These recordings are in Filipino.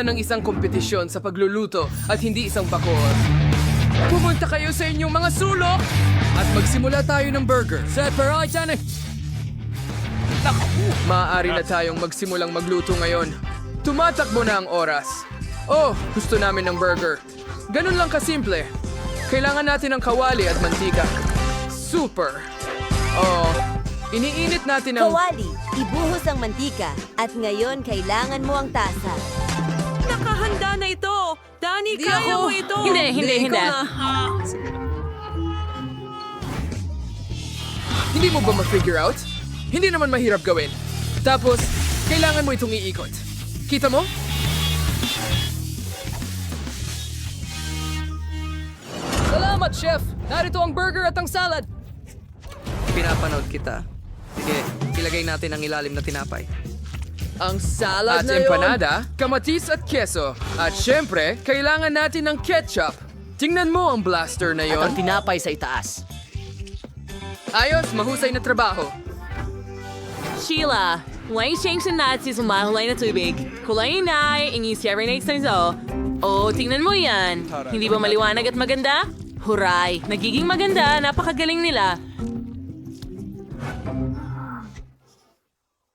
ng isang kompetisyon sa pagluluto at hindi isang bakor. Pumunta kayo sa inyong mga sulok at magsimula tayo ng burger. Maaari na tayong magsimulang magluto ngayon. Tumatakbo na ang oras. Oh, gusto namin ng burger. Ganun lang kasimple. Kailangan natin ng kawali at mantika. Super. Oh, iniinit natin ang... Kawali, ibuhos ang mantika at ngayon kailangan mo ang tasa. Nakahanda na ito! Dani, kaya mo ito! Hindi. Hindi mo ba ma-figure out? Hindi naman mahirap gawin. Tapos, kailangan mo itong iikot. Kita mo? Salamat, Chef! Narito ang burger at ang salad. Pinapanood kita. Sige, ilagay natin ang ilalim na tinapay. Ang salad At na empanada, kamatis at keso. At syempre, kailangan natin ng ketchup. Tingnan mo ang blaster na Ang yon. tinapay sa itaas. Ayos, mahusay na trabaho. Sheila, may change na natin sa mahulay na tubig. Kulay na, ingi-serenades na ito. Oh, tingnan mo yan. Hindi ba maliwanag at maganda? Huray, nagiging maganda, napakagaling nila.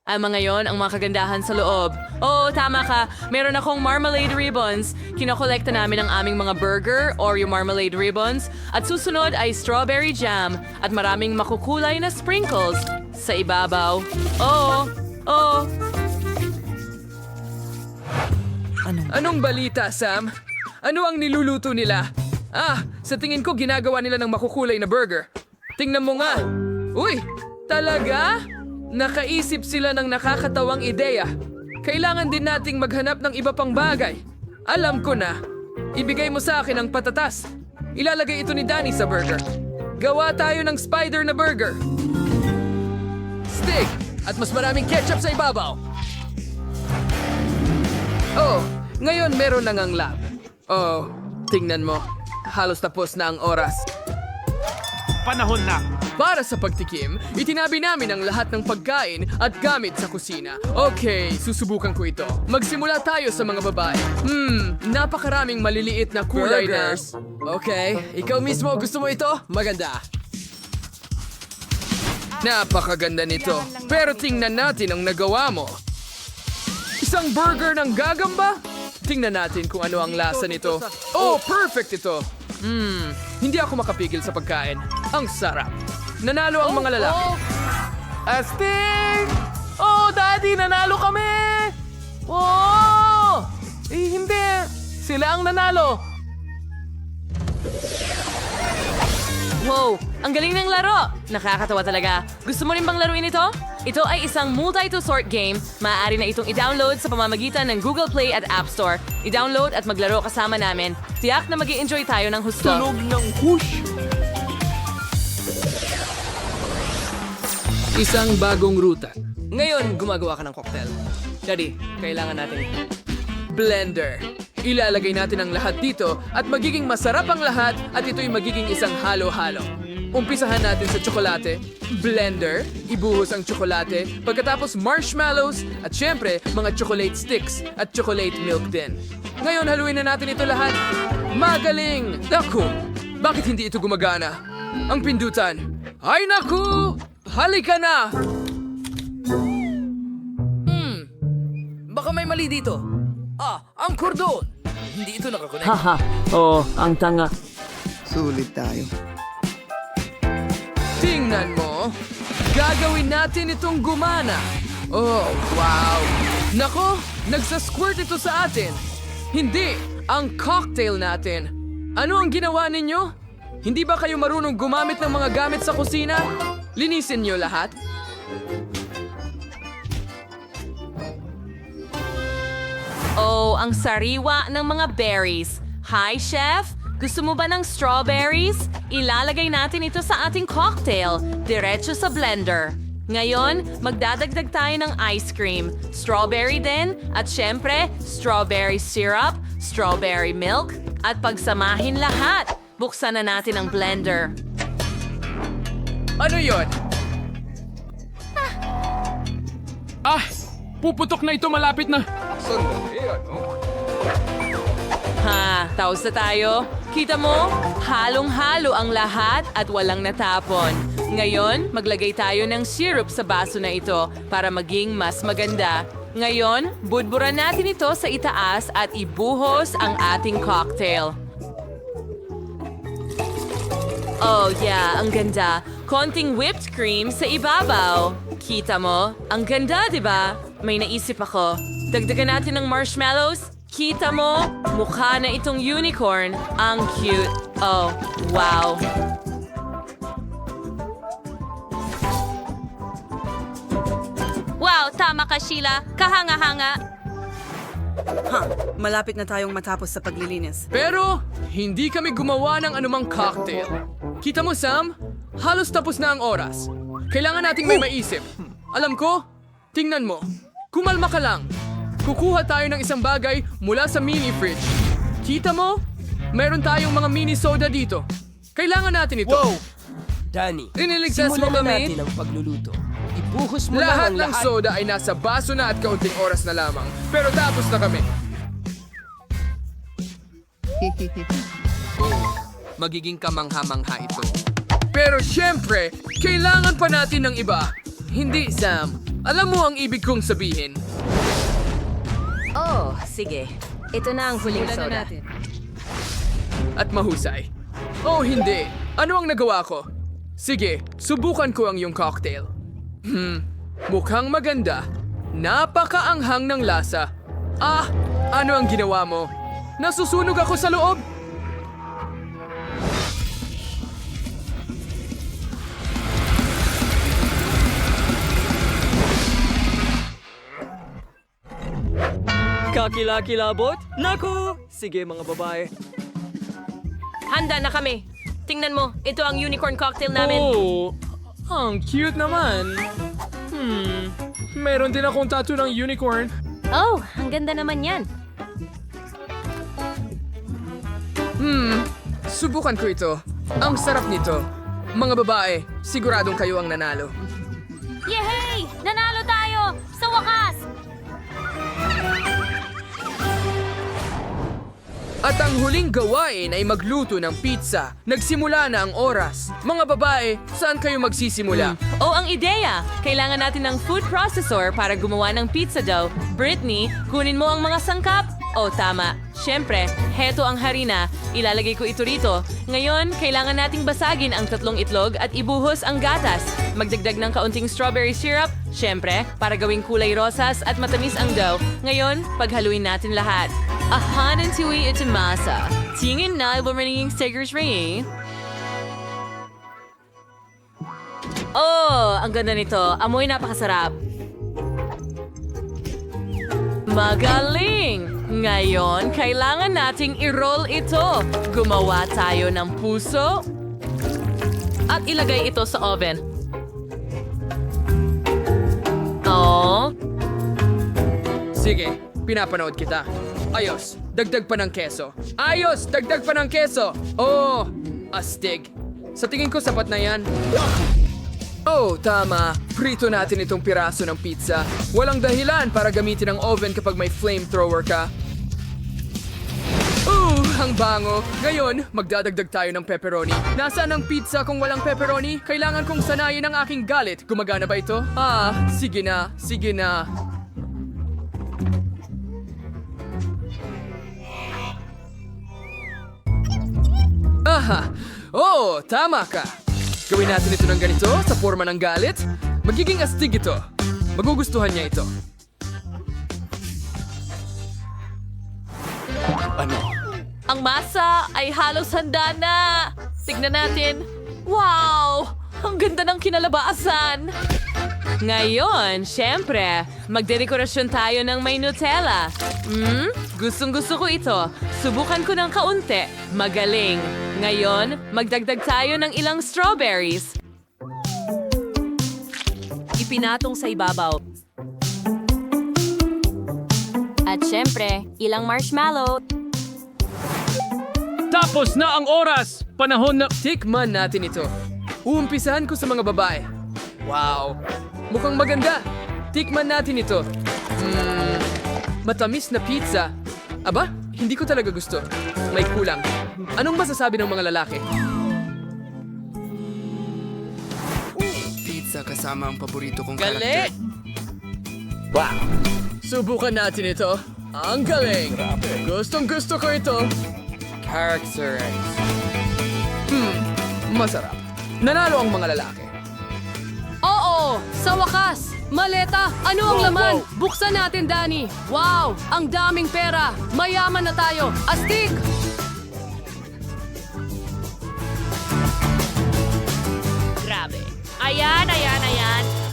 Ang mga yon ang mga kagandahan sa loob. Oo, tama ka. Meron akong marmalade ribbons. Kinokolekta namin ang aming mga burger, Oreo marmalade ribbons. At susunod ay strawberry jam. At maraming makukulay na sprinkles sa ibabaw. Oo. Anong balita, Sam? Ano ang niluluto nila? Sa tingin ko ginagawa nila ng makukulay na burger. Tingnan mo nga. Uy, talaga? Nakaisip sila ng nakakatawang ideya. Kailangan din nating maghanap ng iba pang bagay. Alam ko na. Ibigay mo sa akin ang patatas. Ilalagay ito ni Danny sa burger. Gawa tayo ng spider na burger. Steak at mas maraming ketchup sa ibabaw. Oh, ngayon meron na ngang lab. Oh, tingnan mo. Halos tapos na ang oras. Panahon na! Para sa pagtikim, itinabi namin ang lahat ng pagkain at gamit sa kusina. Okay, susubukan ko ito. Magsimula tayo sa mga babae. Napakaraming maliliit na kulay Burgers. na... Okay, ikaw mismo gusto mo ito? Maganda. Napakaganda nito. Pero tingnan natin ang nagawa mo. Isang burger ng gagamba? Tingnan natin kung ano ang lasa nito. Oh, perfect ito. Hindi ako makapigil sa pagkain. Ang sarap. Nanalo ang mga lalaki. Astig! Oh, Daddy! Nanalo kami! Oh! Hindi! Sila ang nanalo! Wow, ang galing ng laro! Nakakatawa talaga. Gusto mo rin bang laruin ito? Ito ay isang multi-to-sort game. Maaari na itong i-download sa pamamagitan ng Google Play at App Store. I-download at maglaro kasama namin. Tiyak na mag-i-enjoy tayo ng husto. Tunog ng whoosh! Isang bagong ruta. Ngayon, gumagawa ka ng cocktail. Daddy, kailangan natin blender. Ilalagay natin ang lahat dito at magiging masarap ang lahat at ito'y magiging isang halo-halo. Umpisahan natin sa tsokolate, blender, ibuhos ang tsokolate, pagkatapos marshmallows at syempre mga chocolate sticks at chocolate milk din. Ngayon, haluin na natin ito lahat. Magaling! Naku, bakit hindi ito gumagana? Ang pindutan. Ay naku! Halika na! Baka may mali dito. Ang kordon! Hindi ito nakakonect. Haha, oo, ang tanga. Sulit tayo. Tingnan mo! Gagawin natin itong gumana! Oh, wow! Nako, nagsasquirt ito sa atin! Hindi, ang cocktail natin! Ano ang ginawa ninyo? Hindi ba kayo marunong gumamit ng mga gamit sa kusina? Linisin niyo lahat? Oh, ang sariwa ng mga berries. Hi, Chef! Gusto mo ba ng strawberries? Ilalagay natin ito sa ating cocktail, diretso sa blender. Ngayon, magdadagdag tayo ng ice cream, strawberry din, at syempre, strawberry syrup, strawberry milk, at pagsamahin lahat. Buksan na natin ang blender. Ano yon? Puputok na ito malapit na! na, taos na tayo. Kita mo? Halong-halo ang lahat at walang natapon. Ngayon, maglagay tayo ng syrup sa baso na ito para maging mas maganda. Ngayon, budburan natin ito sa itaas at ibuhos ang ating cocktail. Oh yeah, ang ganda. Konting whipped cream sa ibabaw. Kita mo? Ang ganda, di ba? May naisip ako. Dagdagan natin ng marshmallows. Kita mo? Mukha na itong unicorn. Ang cute. Oh, wow. Wow, tama ka, Sheila. Kahanga-hanga. Malapit na tayong matapos sa paglilinis. Pero, hindi kami gumawa ng anumang cocktail. Kita mo, Sam? Halos tapos na ang oras. Kailangan nating may maisip. Alam ko, tingnan mo. Kumalma ka lang. Kukuha tayo ng isang bagay mula sa mini fridge. Kita mo? Meron tayong mga mini soda dito. Kailangan natin ito. Wow! Danny, Iniligtas mo simulan na kami? natin ang pagluluto. Ibuhos mo Lahat lang ng ang lahat. soda ay nasa baso na at kaunting oras na lamang. Pero tapos na kami. Magiging kamangha-mangha ito. Pero syempre, kailangan pa natin ng iba. Hindi, Sam. Alam mo ang ibig kong sabihin. Oh, sige. Ito na ang huling soda. At mahusay. Oh, hindi. Ano ang nagawa ko? Sige, subukan ko ang iyong cocktail. Mukhang maganda. Napakaanghang ng lasa. Ah, ano ang ginawa mo? Nasusunog ako sa loob. Kakilakilabot? Naku! Sige mga babae. Handa na kami. Tingnan mo, ito ang unicorn cocktail namin. Oh, ang cute naman. Meron din akong tattoo ng unicorn. Oh, ang ganda naman yan. Subukan ko ito. Ang sarap nito. Mga babae, siguradong kayo ang nanalo. Yehey! Nanalo tayo! Sa wakas! At ang huling gawain ay magluto ng pizza. Nagsimula na ang oras. Mga babae, saan kayo magsisimula? Oh, ang ideya! Kailangan natin ng food processor para gumawa ng pizza dough. Britney, kunin mo ang mga sangkap. Oh, tama. Siyempre, heto ang harina. Ilalagay ko ito rito. Ngayon, kailangan nating basagin ang 3 itlog at ibuhos ang gatas. Magdagdag ng kaunting strawberry syrup. Siyempre, para gawing kulay rosas at matamis ang dough. Ngayon, paghaluin natin lahat. Ahanan tiwi ito masa. Tingin na iba maninging stickers ring. Oh, ang ganda nito. Amoy napakasarap. Magaling! Ngayon, kailangan nating i-roll ito. Gumawa tayo ng puso at ilagay ito sa oven. Oh, Sige, pinapanood kita. Ayos, dagdag pa ng keso. Ayos, dagdag pa ng keso. Oh, astig. Sa tingin ko sapat na yan. Oh, tama. Prito natin itong piraso ng pizza. Walang dahilan para gamitin ang oven kapag may flamethrower ka. Ang bango. Ngayon, magdadagdag tayo ng pepperoni. Nasaan ang pizza kung walang pepperoni? Kailangan kong sanayin ang aking galit. Gumagana ba ito? Ah, sige na. Sige na. Aha! Oh, tama ka. Gawin natin ito ng ganito sa forma ng galit. Magiging astig ito. Magugustuhan niya ito. ang masa ay halos handa na. Tignan natin. Wow! Ang ganda ng kinalabasan. Ngayon, syempre, magdedekorasyon tayo ng may Nutella. Gustong-gusto ko ito. Subukan ko ng kaunti. Magaling. Ngayon, magdagdag tayo ng ilang strawberries. Ipinatong sa ibabaw. At syempre, ilang marshmallow. Tapos na ang oras! Panahon na... Tikman natin ito. Uumpisahan ko sa mga babae. Wow! Mukhang maganda. Tikman natin ito. Matamis na pizza. Aba, Hindi ko talaga gusto. May kulang. Anong masasabi ng mga lalaki? Pizza kasama ang paborito kong Galing! Wow! Subukan natin ito. Ang galing! Gustong gusto ko ito. Character X. Masarap. Nanalo ang mga lalaki. Oo! Sa wakas! Maleta! Ano ang laman? Buksan natin, Danny! Wow! Ang daming pera! Mayaman na tayo! Astig! Grabe. Ayan.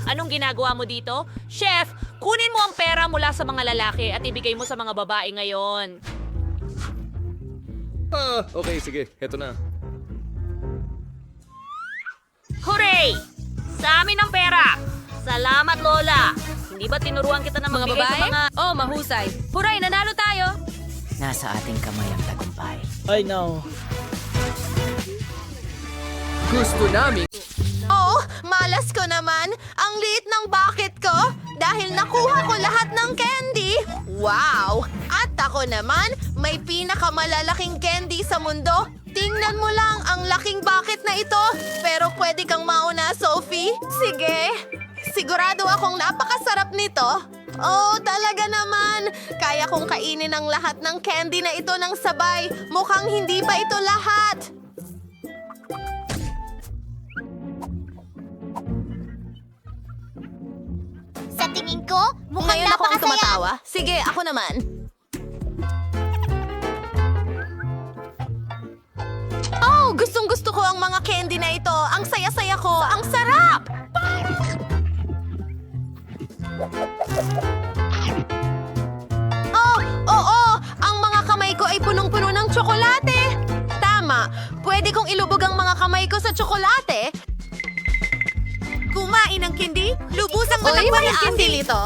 Anong ginagawa mo dito? Chef, kunin mo ang pera mula sa mga lalaki at ibigay mo sa mga babae ngayon. Okay, sige. Heto na. Hooray! Sa amin ang pera! Salamat, Lola! Hindi ba tinuruan kita na Mga magbigay babae? sa mga... Oh, mahusay. Huray, nanalo tayo! Nasa ating kamay ang tagumpay. I know. Gusto namin Oh, malas ko naman. Ang liit ng bucket ko dahil nakuha ko lahat ng candy. Wow! At ako naman, may pinakamalalaking candy sa mundo. Tingnan mo lang ang laking bucket na ito. Pero pwede kang mauna, Sophie. Sige. Sigurado akong napakasarap nito. Oh, talaga naman. Kaya kong kainin ang lahat ng candy na ito ng sabay. Mukhang hindi pa ito lahat. Sa tingin ko, mukhang Ngayon ako ang napakasaya. tumatawa. Sige, ako naman. Oh, gustong-gusto ko ang mga candy na ito. Ang saya-saya ko. Ang sarap! Oh, oo! Ang mga kamay ko ay punong-puno ng tsokolate. Tama. Pwede kong ilubog ang mga kamay ko sa tsokolate. Kumain ng candy? Lubusang matakpan ng candy nito?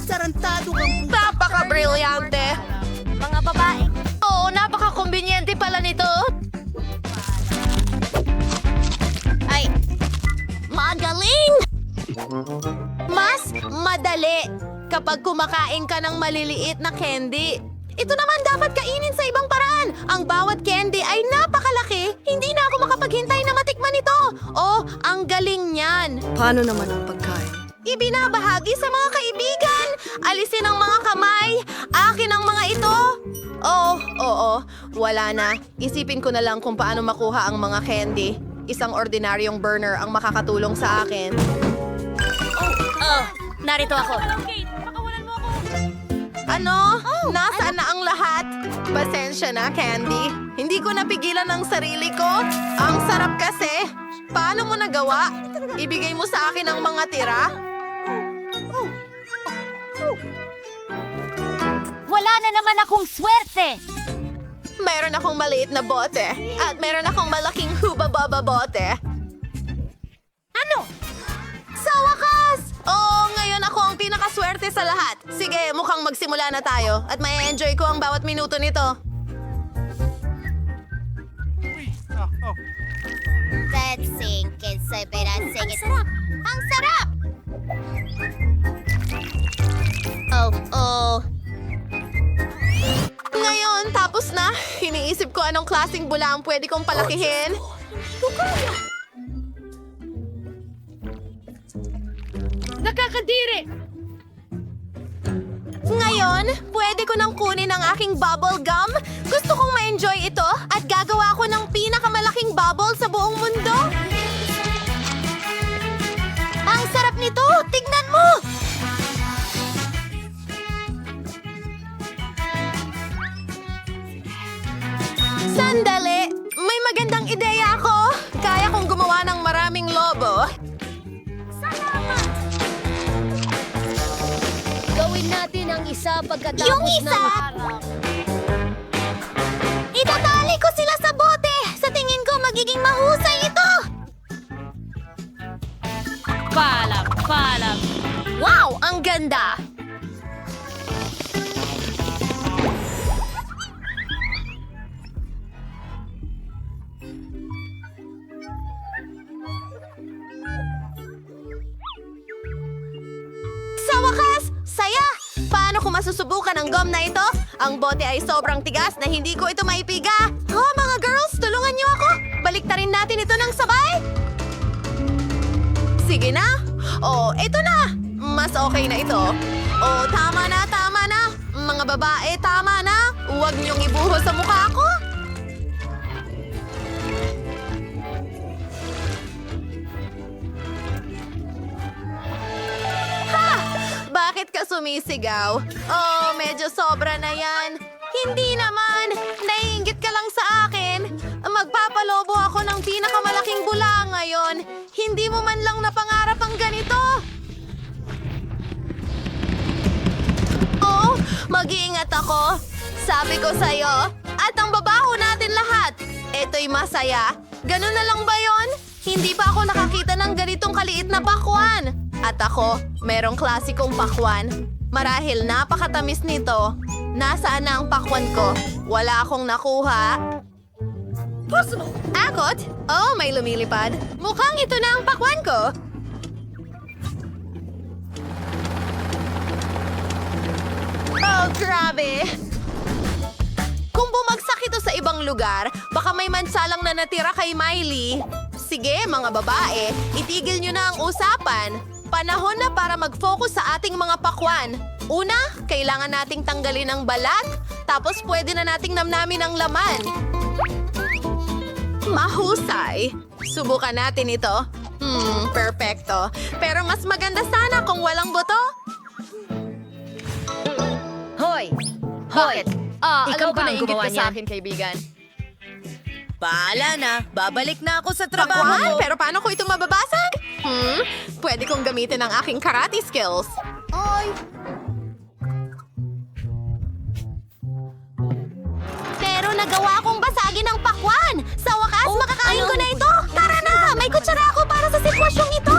Tarantado kang Napaka-brilyante. Mga babae. Oo, napaka-kumbinyente pala nito. Ay, magaling! Mas madali kapag kumakain ka ng maliliit na candy. Ito naman dapat kainin sa ibang paraan. Ang bawat candy ay napakalaki. Hindi na ako makapaghintay na matikman ito. Oh, ang galing niyan. Paano naman ang pagkain? Ibinabahagi sa mga kaibigan. Alisin ang mga kamay. Akin ang mga ito. Oh, oo. Wala na. Isipin ko na lang kung paano makuha ang mga candy. Isang ordinaryong burner ang makakatulong sa akin. Oh, narito ako. Ano? Nasaan na ang lahat? Pasensya na, Candy. Hindi ko napigilan ang sarili ko. Ang sarap kasi. Paano mo nagawa? Ibigay mo sa akin ang mga tira? Wala na naman akong swerte. Meron akong maliit na bote. At meron akong malaking hubababa bote. Ano? Sa wakas! Oh, ngayon ako ang pinakaswerte sa lahat. Sige, mukhang magsimula na tayo. At may enjoy ko ang bawat minuto nito. Let's sing. Ang sarap. Ang sarap! Oh. Ngayon, tapos na. Iniisip ko anong klaseng bula ang pwede kong palakihin. Nakakadiri! Ngayon, pwede ko nang kunin ang aking bubble gum. Gusto kong ma-enjoy ito at gagawa ko ng pinakamalaking bubble sa buong mundo. Ang sarap nito! Tignan mo! Sandali! May magandang ideya ako! Kaya kong gumawa ng maraming lobo. Gawin natin ang isa pagkatapos Yung isa! Itatali ko sila sa bote! Sa tingin ko, magiging mahusay ito! Palam. Wow! Ang ganda! Sa wakas! Saya! Paano ko masusubukan ang gum na ito? Ang bote ay sobrang tigas na hindi ko ito maipiga. Oh, mga girls, tulungan niyo ako. Baliktarin natin ito ng sabay. Sige na. Oh, ito na. Mas okay na ito. Oh, tama na, tama na. Mga babae, tama na. Huwag niyong ibuhos sa mukha ko. Bakit ka sumisigaw? Oh, medyo sobra na yan. Hindi naman. Naiinggit ka lang sa akin. Magpapalobo ako ng pinakamalaking bula ngayon. Hindi mo man lang napangarap ang ganito. Oh, mag-iingat ako. Sabi ko sa'yo. At ang babaho natin lahat. Ito'y masaya. Ganun na lang ba yon? Hindi pa ako nakakita ng ganitong kaliit na pakwan. At ako, merong klasikong pakwan. Marahil napakatamis nito. Nasaan na ang pakwan ko? Wala akong nakuha. Akot? Oh, may lumilipad. Mukhang ito na ang pakwan ko. Oh, grabe. Kung bumagsak ito sa ibang lugar, baka may mansalang na natira kay Miley. Sige, mga babae, itigil nyo na ang usapan. Panahon na para mag-focus sa ating mga pakwan. Una, kailangan nating tanggalin ang balat, tapos pwede na nating namnamin ang laman. Mahusay. Subukan natin ito. Perfecto. Pero mas maganda sana kung walang buto. Hoy! Hoy! Ikaw ba nainggit ka sa akin, kaibigan? Bahala na. Babalik na ako sa trabaho ko. Pero paano ko ito mababasag? Pwede kong gamitin ang aking karate skills. Oy! Pero nagawa kong basagin ang pakwan! Sa wakas, makakain ko na ito! Tara na! May kutsara ako para sa sitwasyong ito!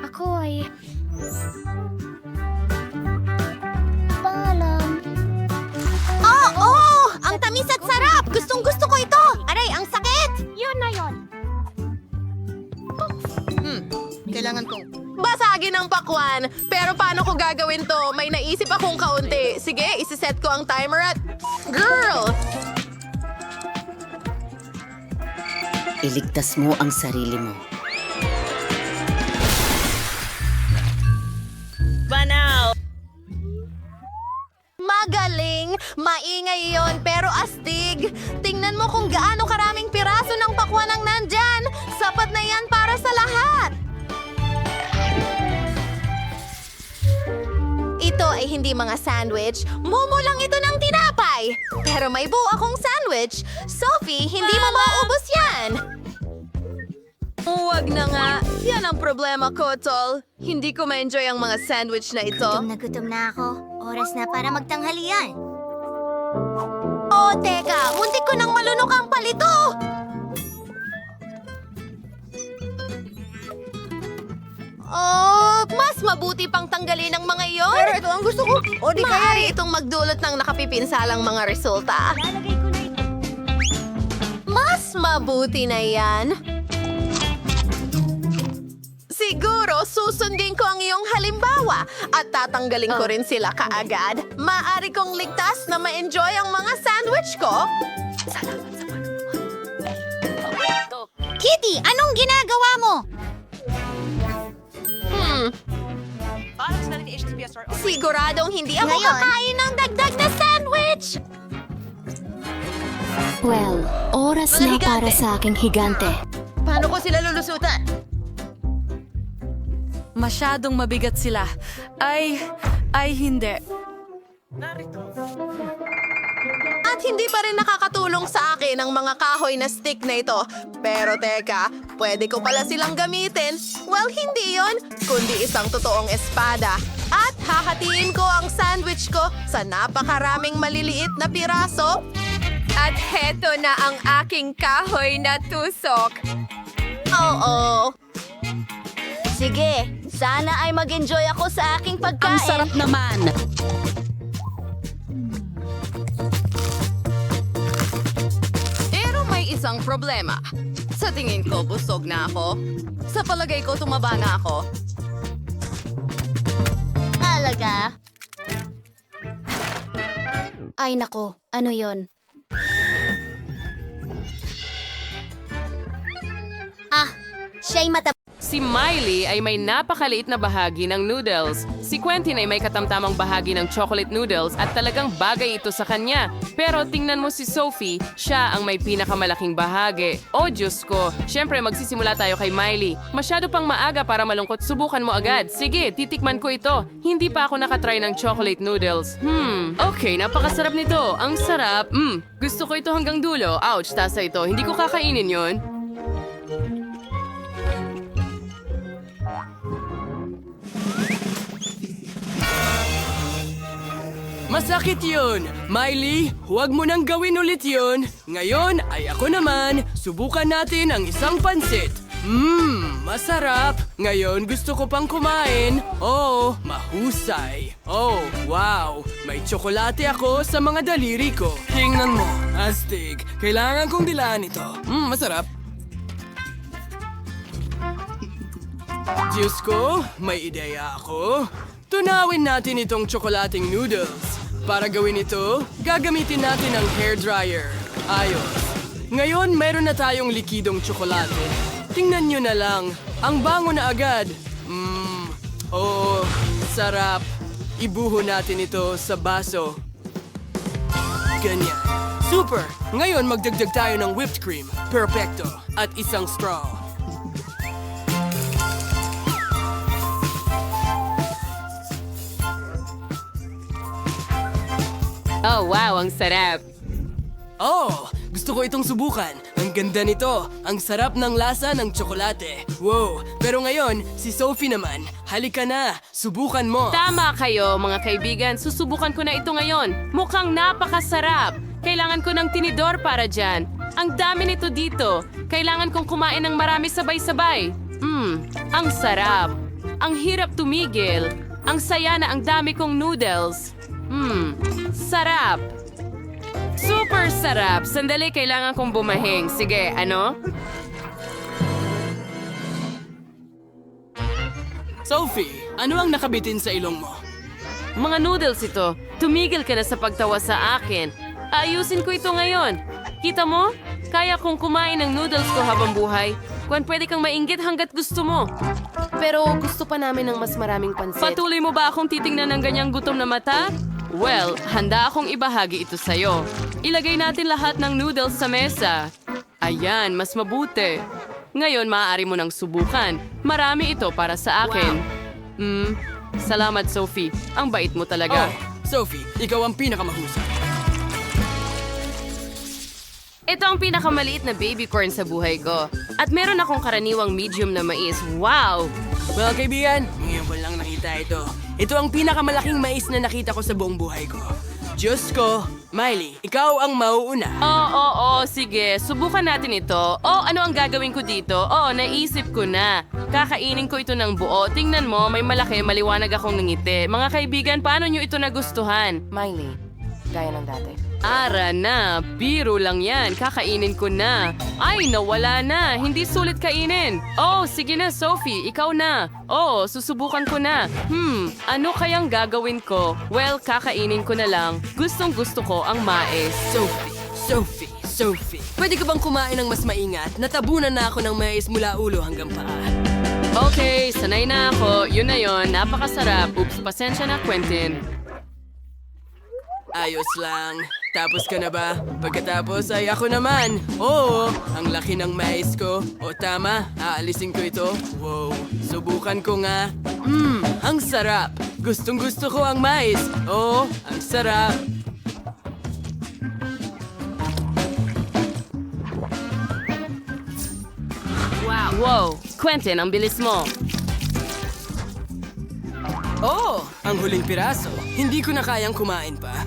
Ako ay... Paalam. Oo! Ang tamis at sarap! Gustong-gusto ko ito! Aray, ang sakit! Yun na yun. Kailangan kong... Basagin ang pakwan. Pero paano ko gagawin to? May naisip akong kaunti. Sige, isiset ko ang timer at... Girl! Iligtas mo ang sarili mo. Magaling! Maingay yon pero astig. Tingnan mo kung gaano karaming piraso ng pakwan ang nandyan. Sapat na yan para sa lahat. Ito ay hindi mga sandwich. Momo lang ito ng tinapay. Pero may buo akong sandwich. Sophie, hindi mo maubos yan. Huwag na nga. Yan ang problema ko, Tol. Hindi ko ma-enjoy ang mga sandwich na ito. Gutom na ako. Oras na para magtanghalian. Oh, teka! Muntik ko nang malunok ang palito! Oh, mas mabuti pang tanggalin ang mga iyon. Pero ito ang gusto ko. O di kaya itong magdulot ng nakapipinsalang mga resulta. Lalagay ko na ito. Mas mabuti na yan. Siguro, susundin ko ang iyong halimbawa at tatanggalin ko rin sila kaagad. Maaari kong ligtas na ma-enjoy ang mga sandwich ko. Kitty, anong ginagawa mo? Siguradong hindi ako Ngayon? kakain ng dagdag na sandwich. Well, oras na para sa aking higante. Paano ko sila lulusutan? Masyadong mabigat sila. Ay hindi. At hindi pa rin nakakatulong sa akin ang mga kahoy na stick na ito. Pero teka, pwede ko pala silang gamitin. Well, hindi yon, kundi isang totoong espada. At hahatiin ko ang sandwich ko sa napakaraming maliliit na piraso. At heto na ang aking kahoy na tusok. Oo. Sige, sana ay mag-enjoy ako sa aking pagkain. Ang sarap naman. Pero may isang problema. Sa tingin ko, busog na ako. Sa palagay ko, tumaba na ako. Talaga? Ay nako, ano yon? Ah, siya'y mata... Si Miley ay may napakaliit na bahagi ng noodles. Si Quentin ay may katamtamang bahagi ng chocolate noodles at talagang bagay ito sa kanya. Pero tingnan mo si Sophie, siya ang may pinakamalaking bahagi. Oh Diyos ko, syempre magsisimula tayo kay Miley. Masyado pang maaga para malungkot, subukan mo agad. Sige, titikman ko ito. Hindi pa ako nakatry ng chocolate noodles. Okay, napakasarap nito. Ang sarap. Gusto ko ito hanggang dulo. Ouch, tasa ito. Hindi ko kakainin yon. Masakit yun! Miley, huwag mo nang gawin ulit yun. Ngayon ay ako naman. Subukan natin ang isang pansit. Masarap. Ngayon gusto ko pang kumain. Oh, mahusay. Oh, wow. May tsokolate ako sa mga daliri ko. Tingnan mo, astig. Kailangan kong dilaan ito. Masarap. Diyos ko, may ideya ako. Tunawin natin itong tsokolating noodles. Para gawin ito, gagamitin natin ang hairdryer. Ayos. Ngayon, meron na tayong likidong tsokolate. Tingnan nyo na lang. Ang bango na agad. Oo, sarap. Ibuho natin ito sa baso. Ganyan. Super! Ngayon, magdagdag tayo ng whipped cream. Perfecto. At isang straw. Oh wow, ang sarap. Oh, gusto ko itong subukan. Ang ganda nito. Ang sarap ng lasa ng tsokolate. Wow, pero ngayon, si Sophie naman. Halika na, subukan mo. Tama kayo, mga kaibigan. Susubukan ko na ito ngayon. Mukhang napakasarap. Kailangan ko ng tinidor para dyan. Ang dami nito dito. Kailangan kong kumain ng marami sabay-sabay. Ang sarap. Ang hirap tumigil. Ang saya na ang dami kong noodles. Sarap. Super sarap. Sandali, kailangan kong bumahing. Sige, ano? Sophie, ano ang nakabitin sa ilong mo? Mga noodles ito. Tumigil ka na sa pagtawa sa akin. Ayusin ko ito ngayon. Kita mo? Kaya kong kumain ng noodles ko habang buhay. Kung pwede kang mainggit hanggat gusto mo. Pero gusto pa namin ng mas maraming pansit. Patuloy mo ba akong titingnan ng ganyang gutom na mata? Well, handa akong ibahagi ito sa'yo. Ilagay natin lahat ng noodles sa mesa. Ayan, mas mabuti. Ngayon, maaari mo nang subukan. Marami ito para sa akin. Salamat, Sophie. Ang bait mo talaga. Oh, Sophie, ikaw ang pinakamahusay. Ito ang pinakamaliit na baby corn sa buhay ko. At meron akong karaniwang medium na mais. Wow! Well, kaibigan, ngayon ko lang nakita ito. Ito ang pinakamalaking mais na nakita ko sa buong buhay ko. Diyos ko, Miley, ikaw ang mauuna. Oo, sige. Subukan natin ito. Ano ang gagawin ko dito? Naisip ko na. Kakainin ko ito ng buo. Tingnan mo, may malaki, maliwanag akong ngiti. Mga kaibigan, paano nyo ito nagustuhan? Miley, gaya ng dati. Ara na, biro lang yan. Kakainin ko na. Ay, nawala na. Hindi sulit kainin. Sige na, Sophie. Ikaw na. Susubukan ko na. Ano kayang gagawin ko? Well, kakainin ko na lang. Gustong gusto ko ang mais. Sophie. Pwede ka bang kumain ng mas maingat? Natabunan na ako ng mais mula ulo hanggang paa. Okay, sanay na ako. Yun na yun. Napakasarap. Oops, pasensya na, Quentin. Ayos lang. Tapos ka na ba? Pagkatapos ay ako naman. Oo, ang laki ng mais ko. Tama, aalisin ko ito. Wow, subukan ko nga. Ang sarap. Gustong gusto ko ang mais. Ang sarap. Wow, Quentin, ang bilis mo. Ang huling piraso. Hindi ko na kayang kumain pa.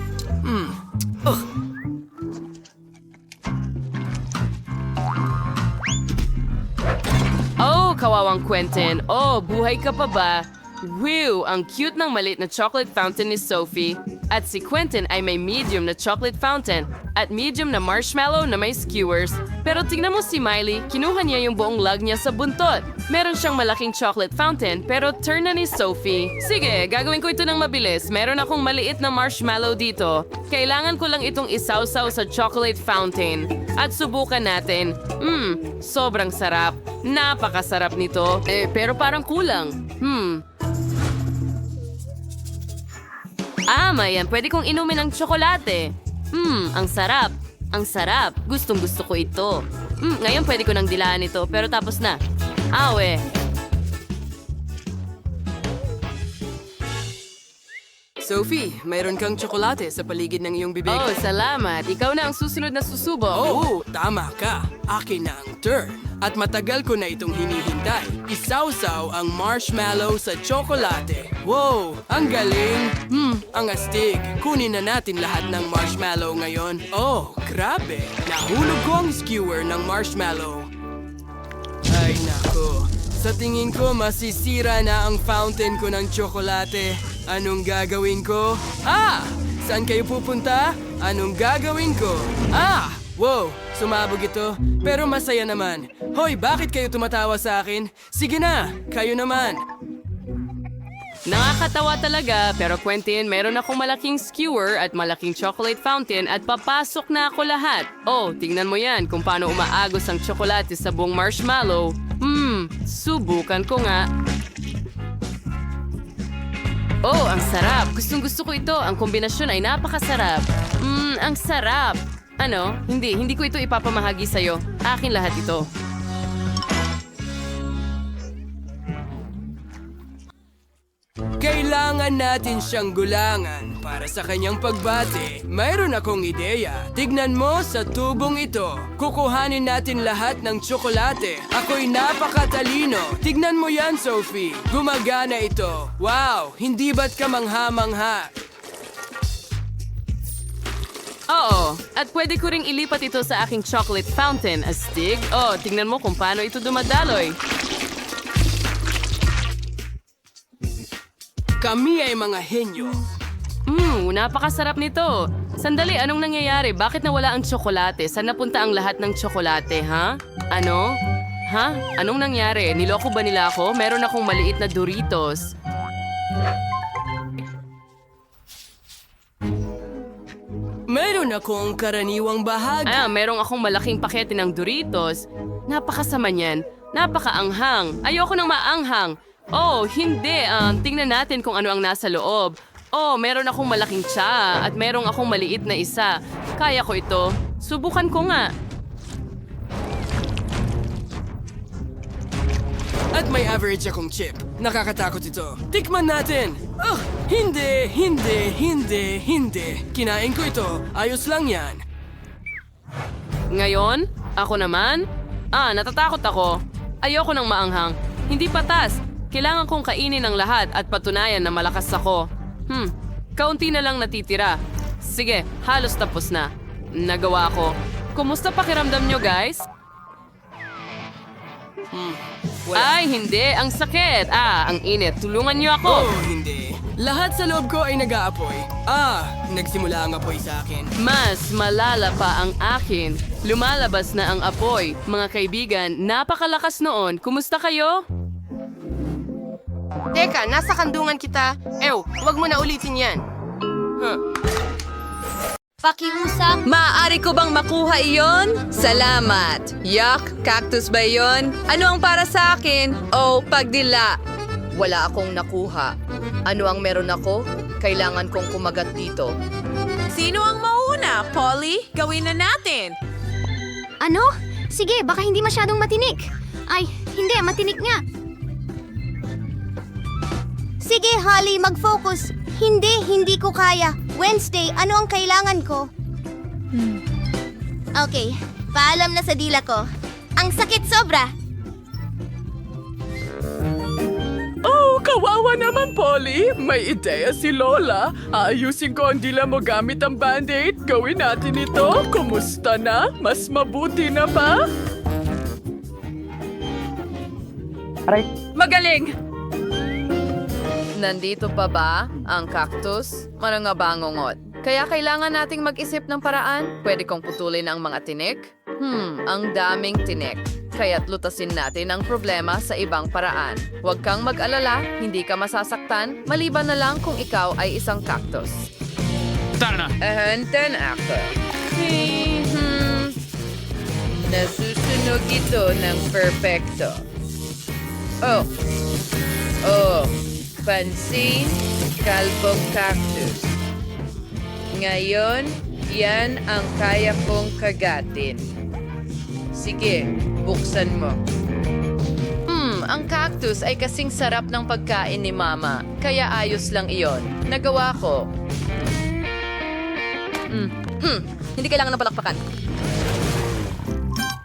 Kawawang Quentin. Buhay ka pa ba? Wow! Ang cute ng maliit na chocolate fountain ni Sophie. At si Quentin ay may medium na chocolate fountain at medium na marshmallow na may skewers. Pero tingnan mo si Miley, kinuha niya yung buong lug niya sa buntot. Meron siyang malaking chocolate fountain pero turn na ni Sophie. Sige, gagawin ko ito ng mabilis. Meron akong maliit na marshmallow dito. Kailangan ko lang itong isawsaw sa chocolate fountain. At subukan natin. Sobrang sarap. Napakasarap nito. Pero parang kulang. Mayan, pwede kong inumin ng tsokolate. Ang sarap. Ang sarap. Gustong gusto ko ito. Ngayon pwede ko nang dilaan ito, pero tapos na. Awe. Sophie, mayroon kang tsokolate sa paligid ng iyong bibig. Oh, salamat. Ikaw na ang susunod na susubok. Oh, tama ka. Akin na ang turn. At matagal ko na itong hinihintay. Isawsaw ang marshmallow sa tsokolate. Wow, ang galing. Ang astig. Kunin na natin lahat ng marshmallow ngayon. Oh, grabe. Nahulog ko ang skewer ng marshmallow. Ay nako. Sa tingin ko masisira na ang fountain ko ng tsokolate. Anong gagawin ko? Saan kayo pupunta? Anong gagawin ko? Wow! Sumabog ito. Pero masaya naman. Hoy, bakit kayo tumatawa sa akin? Sige na, kayo naman. Nakakatawa talaga, pero Quentin, meron akong malaking skewer at malaking chocolate fountain at papasok na ako lahat. Oh, tingnan mo yan kung paano umaagos ang tsokolate sa buong marshmallow. Subukan ko nga. Oh, ang sarap. Gustong gusto ko ito. Ang kombinasyon ay napakasarap. Ang sarap. Ano? Hindi ko ito ipapamahagi sa'yo. Akin lahat ito. Kailangan natin siyang gulangan para sa kanyang pagbati. Mayroon akong ideya. Tignan mo sa tubong ito. Kukuhanin natin lahat ng tsokolate. Ako'y napakatalino. Tignan mo yan, Sophie. Gumagana ito. Wow, hindi ba't ka mangha-mangha? Oo, at pwede ko ring ilipat ito sa aking chocolate fountain, astig. Oh, tingnan mo kung paano ito dumadaloy. Kami ay mga henyo. Napakasarap nito. Sandali, anong nangyayari? Bakit nawala ang tsokolate? Saan napunta ang lahat ng tsokolate, ha? Ano? Ha? Anong nangyari? Niloko ba nila ako? Meron akong maliit na Doritos. Meron akong karaniwang bahagi. Merong akong malaking pakete ng Doritos. Napakasama niyan. Napakaanghang. Ayoko nang maanghang. Oh, hindi. Tingnan natin kung ano ang nasa loob. Oh, meron akong malaking tsa at merong akong maliit na isa. Kaya ko ito. Subukan ko nga. At may average akong chip. Nakakatakot ito. Tikman natin! Hindi. Kinain ko ito. Ayos lang yan. Ngayon, ako naman? Natatakot ako. Ayoko nang maanghang. Hindi patas. Kailangan kong kainin ang lahat at patunayan na malakas ako. Kaunti na lang natitira. Sige, halos tapos na. Nagawa ko. Kumusta pakiramdam nyo, guys? Ay, hindi. Ang sakit. Ang init. Tulungan nyo ako. Oh, hindi. Lahat sa loob ko ay nag-aapoy. Nagsimula ang apoy sa akin. Mas malala pa ang akin. Lumalabas na ang apoy. Mga kaibigan, napakalakas noon. Kumusta kayo? Teka, nasa kandungan kita. Wag mo na ulitin yan. Pakiusap. Maaari ko bang makuha iyon? Salamat. Yuck, cactus ba iyon? Ano ang para sa akin? Oh, pagdila. Wala akong nakuha. Ano ang meron ako? Kailangan kong kumagat dito. Sino ang mauna? Polly, gawin na natin. Ano? Sige, baka hindi masyadong matinik. Ay, hindi, matinik nga. Sige, Holly, mag-focus. Hindi ko kaya. Wednesday, ano ang kailangan ko? Okay, paalam na sa dila ko. Ang sakit sobra. Oh, kawawa naman, Polly. May ideya si Lola. Ayusin ko ang dila mo gamit ang Band-Aid. Gawin natin ito. Kumusta na? Mas mabuti na ba? Magaling! Nandito pa ba ang cactus? Mga bangungot. Kaya kailangan nating mag-isip ng paraan. Pwede kong putulin ang mga tinik? Ang daming tinik. Kaya't lutasin natin ang problema sa ibang paraan. Huwag kang mag-alala, hindi ka masasaktan, maliban na lang kung ikaw ay isang cactus. Tara na! Ahantan ako. Nasusunog ito ng perfecto. Pansin, kalbong cactus. Ngayon, yan ang kaya kong kagatin. Sige, buksan mo. Ang cactus ay kasing sarap ng pagkain ni Mama, kaya ayos lang iyon. Nagawa ko. Hindi kailangan ng palakpakan.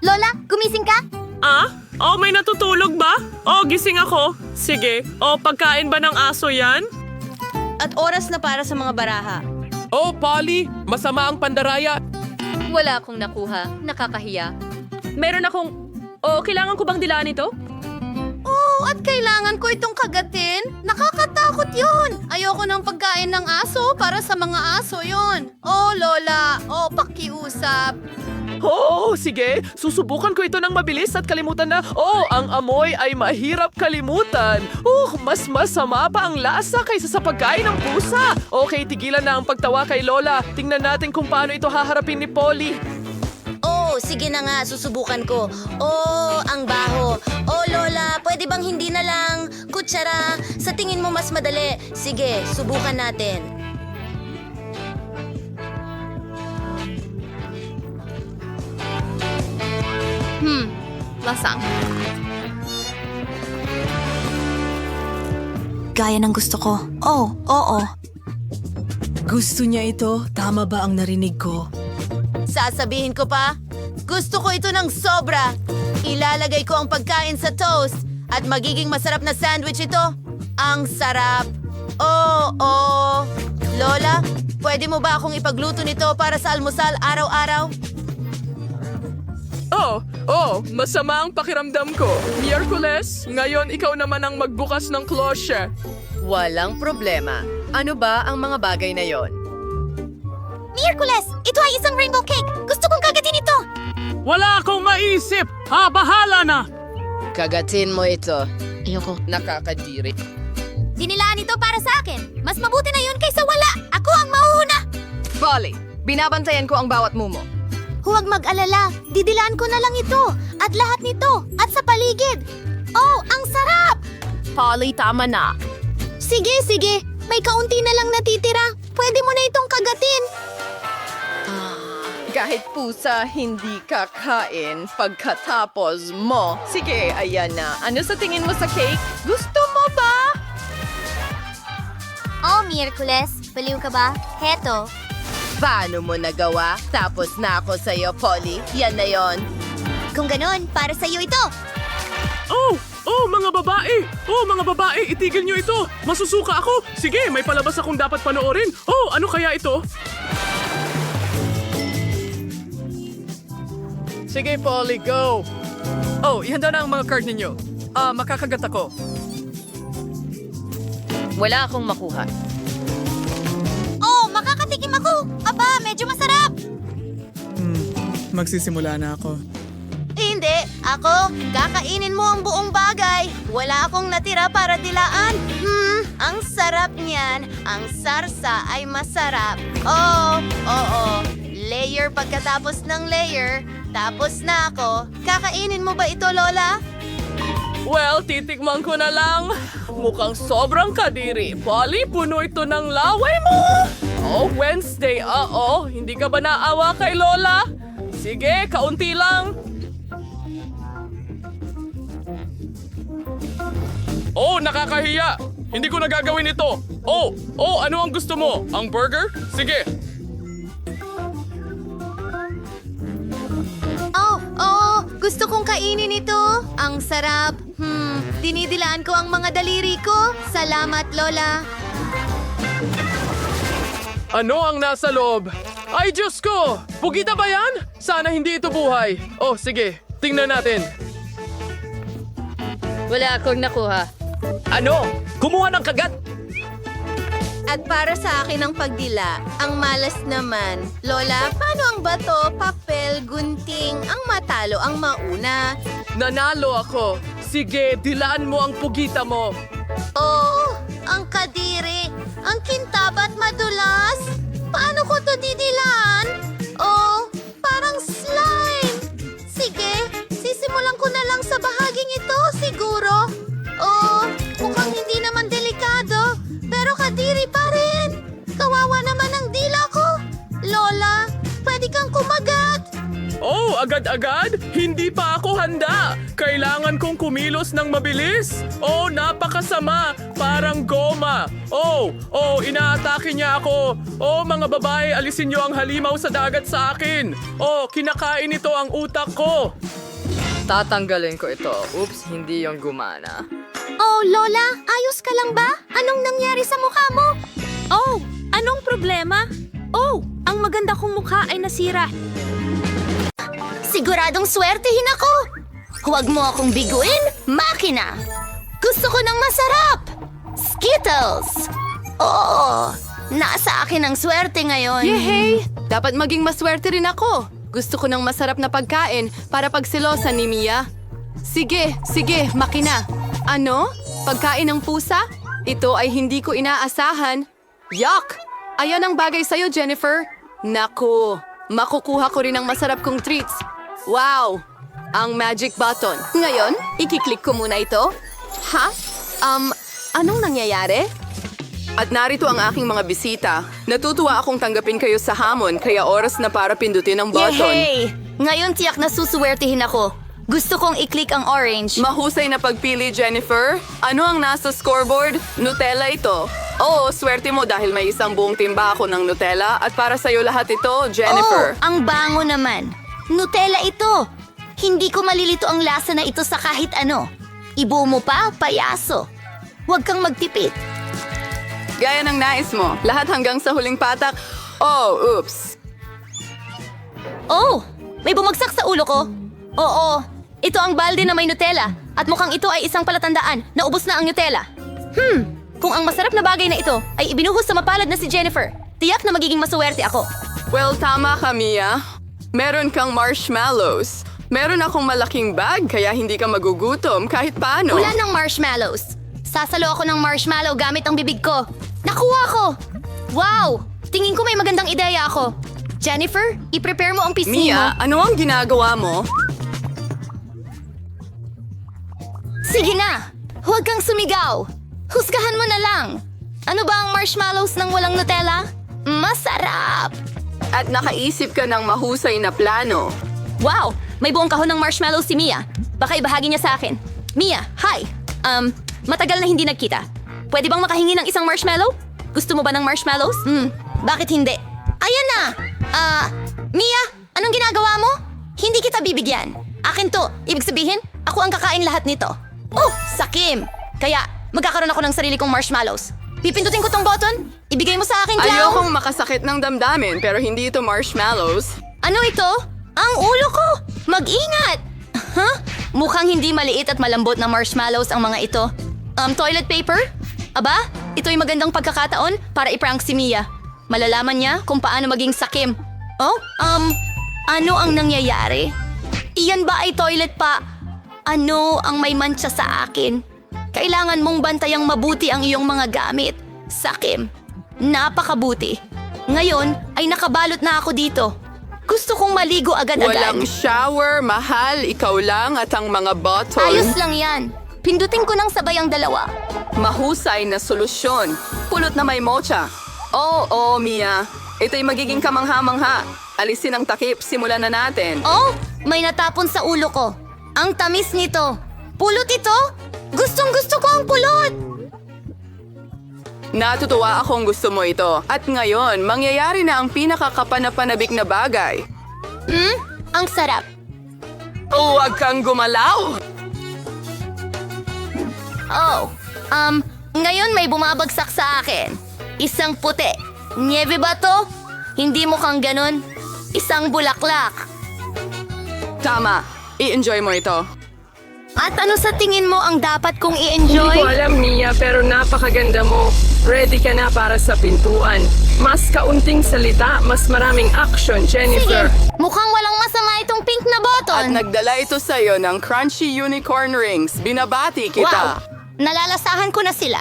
Lola, gumising ka? May natutulog ba? Gising ako. Sige. Pagkain ba ng aso yan? At oras na para sa mga baraha. Oh, Polly! Masama ang pandaraya. Wala akong nakuha. Nakakahiya. Meron akong... kailangan ko bang dilaan ito? At kailangan ko itong kagatin? Nakakatakot yun! Ayoko ng pagkain ng aso para sa mga aso yun. Lola. Pakiusap. Sige. Susubukan ko ito ng mabilis at kalimutan na, ang amoy ay mahirap kalimutan. Mas masama pa ang lasa kaysa sa pagkain ng pusa. Okay, tigilan na ang pagtawa kay Lola. Tingnan natin kung paano ito haharapin ni Polly. Sige na nga, susubukan ko. Ang baho. Lola, pwede bang hindi na lang kutsara? Sa tingin mo mas madali. Sige, subukan natin. Lasang. Gaya ng gusto ko. Oo. Gusto niya ito? Tama ba ang narinig ko? Sasabihin ko pa, gusto ko ito ng sobra. Ilalagay ko ang pagkain sa toast at magiging masarap na sandwich ito. Ang sarap. Lola, pwede mo ba akong ipagluto nito para sa almusal araw-araw? Masama ang pakiramdam ko. Miyerkules, ngayon ikaw naman ang magbukas ng klosya. Walang problema. Ano ba ang mga bagay na yon? Miyerkules, ito ay isang rainbow cake. Gusto kong kagatin ito. Wala akong maisip! Bahala na! Kagatin mo ito. Ayoko. Nakakadiri. Dinilaan ito para sa akin. Mas mabuti na yun kaysa wala. Ako ang mauuna. Polly, binabantayan ko ang bawat mumo. Huwag mag-alala. Didilaan ko na lang ito. At lahat nito. At sa paligid. Ang sarap! Polly, tama na. Sige. May kaunti na lang natitira. Pwede mo na itong kagatin. Kahit pusa, hindi kakain pagkatapos mo. Sige, ayan na. Ano sa tingin mo sa cake? Gusto mo ba? Miyerkules. Baliw ka ba? Heto. Paano mo nagawa? Tapos na ako sa'yo, Polly. Yan na yon. Kung ganon, para sa'yo ito. Mga babae! Mga babae, itigil niyo ito! Masusuka ako! Sige, may palabas akong dapat panoorin! Ano kaya ito? Sige, Polly, go! Ihanda na ang mga card ninyo. Makakagat ako. Wala akong makuha. Makakatikim ako. Aba, medyo masarap. Magsisimula na ako. Hindi. Ako, kakainin mo ang buong bagay. Wala akong natira para dilaan. Ang sarap niyan. Ang sarsa ay masarap. Oo. Layer pagkatapos ng layer. Tapos na ako. Kakainin mo ba ito, Lola? Well, titikman ko na lang. Mukhang sobrang kadiri. Polly, puno ito ng laway mo. Wednesday. Hindi ka ba naawa kay Lola? Sige, kaunti lang. Nakakahiya. Hindi ko nagagawin ito. Ano ang gusto mo? Ang burger? Sige. Gusto kong kainin ito. Ang sarap. Dinidilaan ko ang mga daliri ko. Salamat, Lola. Ano ang nasa loob? Ay, Diyos ko! Pugita ba yan? Sana hindi ito buhay. Sige. Tingnan natin. Wala akong nakuha. Ano? Kumuha ng kagat? At para sa akin ang pagdila, ang malas naman. Lola, paano ang bato, papel, gunting, ang matalo ang mauna? Nanalo ako. Sige, dilaan mo ang pugita mo. Oh, ang kadiri, ang kintab at madulas. Paano ko to didilaan? Oh, parang slime. Sige, sisimulan ko na lang sa bahaging ito, siguro. Oh, mukhang hindi naman delikado. Pero kadiri pa rin. Kawawa naman ang dila ko. Lola, pwede kang kumagat. Oh, agad-agad? Hindi pa ako handa. Kailangan kong kumilos ng mabilis. Oh, napakasama. Parang goma. Oh, inaatake niya ako. Oh, mga babae, alisin niyo ang halimaw sa dagat sa akin. Oh, kinakain ito ang utak ko. Tatanggalin ko ito. Oops, hindi yung gumana. Oh, Lola, ayos ka lang ba? Anong nangyari sa mukha mo? Oh, anong problema? Oh, ang maganda kong mukha ay nasira. Siguradong swertihin ako. Huwag mo akong biguin, makina. Gusto ko ng masarap. Skittles. Oo, nasa akin ang swerte ngayon. Yehey! Dapat maging maswerte rin ako. Gusto ko ng masarap na pagkain para pagsilosan ni Mia. Sige, makina. Ano? Pagkain ng pusa? Ito ay hindi ko inaasahan. Yuck! Ayan ang bagay sa'yo, Jennifer. Naku, makukuha ko rin ang masarap kong treats. Wow! Ang magic button. Ngayon, ikiklik ko muna ito. Ha? Anong nangyayari? At narito ang aking mga bisita. Natutuwa akong tanggapin kayo sa hamon, kaya oras na para pindutin ang button. Yehey! Ngayon tiyak na susuwertihin ako. Gusto kong i-click ang orange. Mahusay na pagpili, Jennifer. Ano ang nasa scoreboard? Nutella ito. Oo, swerte mo dahil may isang buong timba ako ng Nutella at para sa'yo lahat ito, Jennifer. Oh, ang bango naman. Nutella ito. Hindi ko malilito ang lasa na ito sa kahit ano. Ibu mo pa, payaso. Huwag kang magtipid. Gaya ng nais mo. Lahat hanggang sa huling patak. Oh, oops. Oh, may bumagsak sa ulo ko. Oo, ito ang balde na may Nutella. At mukhang ito ay isang palatandaan na ubos na ang Nutella. Kung ang masarap na bagay na ito ay ibinuhos sa mapalad na si Jennifer, tiyak na magiging masuwerte ako. Well, tama ka, Mia. Meron kang marshmallows. Meron akong malaking bag, kaya hindi ka magugutom kahit paano. Wala ng marshmallows. Sasalo ako ng marshmallow gamit ang bibig ko. Nakuha ko! Wow! Tingin ko may magandang ideya ako. Jennifer, i-prepare mo ang pisngi mo. Mia, ano ang ginagawa mo? Sige na! Huwag kang sumigaw! Husgahan mo na lang! Ano ba ang marshmallows ng walang Nutella? Masarap! At nakaisip ka ng mahusay na plano. Wow! May buong kahon ng marshmallows si Mia. Baka ibahagi niya sa akin. Mia, hi! Matagal na hindi nagkita. Pwede bang makahingi ng isang marshmallow? Gusto mo ba ng marshmallows? Bakit hindi? Ayan na! Mia, anong ginagawa mo? Hindi kita bibigyan. Akin to. Ibig sabihin, ako ang kakain lahat nito. Oh, sakim! Kaya, magkakaroon ako ng sarili kong marshmallows. Pipindutin ko tong button. Ibigay mo sa akin, clown. Ayokong makasakit ng damdamin, pero hindi ito marshmallows. Ano ito? Ang ulo ko! Mag-ingat! Huh? Mukhang hindi maliit at malambot na marshmallows ang mga ito. Toilet paper? Aba, ito'y magandang pagkakataon para iprank si Mia. Malalaman niya kung paano maging sakim. Oh, ano ang nangyayari? Iyan ba ay toilet pa? Ano ang may mantsa sa akin? Kailangan mong bantayang mabuti ang iyong mga gamit. Sakim. Napakabuti. Ngayon ay nakabalot na ako dito. Gusto kong maligo agad-agad. Walang shower, mahal, ikaw lang at ang mga bottle. Ayos lang yan. Pindutin ko ng sabay ang dalawa. Mahusay na solusyon. Pulot na may mocha. Oo, Mia. Ito'y magiging kamangha-mangha. Alisin ang takip, simulan na natin. Oh, may natapon sa ulo ko. Ang tamis nito. Pulot ito? Gustong-gusto ko ang pulot. Natutuwa akong gusto mo ito. At ngayon, mangyayari na ang pinakakapanapanabik na bagay. Ang sarap. Huwag kang gumalaw! Oh, ngayon may bumabagsak sa akin. Isang puti. Niebe ba to? Hindi mukhang ganun. Isang bulaklak. Tama. I-enjoy mo ito. At ano sa tingin mo ang dapat kong Hindi ko i-enjoy? alam, Mia, pero napakaganda mo. Ready ka na para sa pintuan. Mas kaunting salita, mas maraming action, Jennifer. Mukhang walang masama itong pink na button. At nagdala ito sa'yo ng crunchy unicorn rings. Binabati Wow! kita. Nalalasahan ko na sila.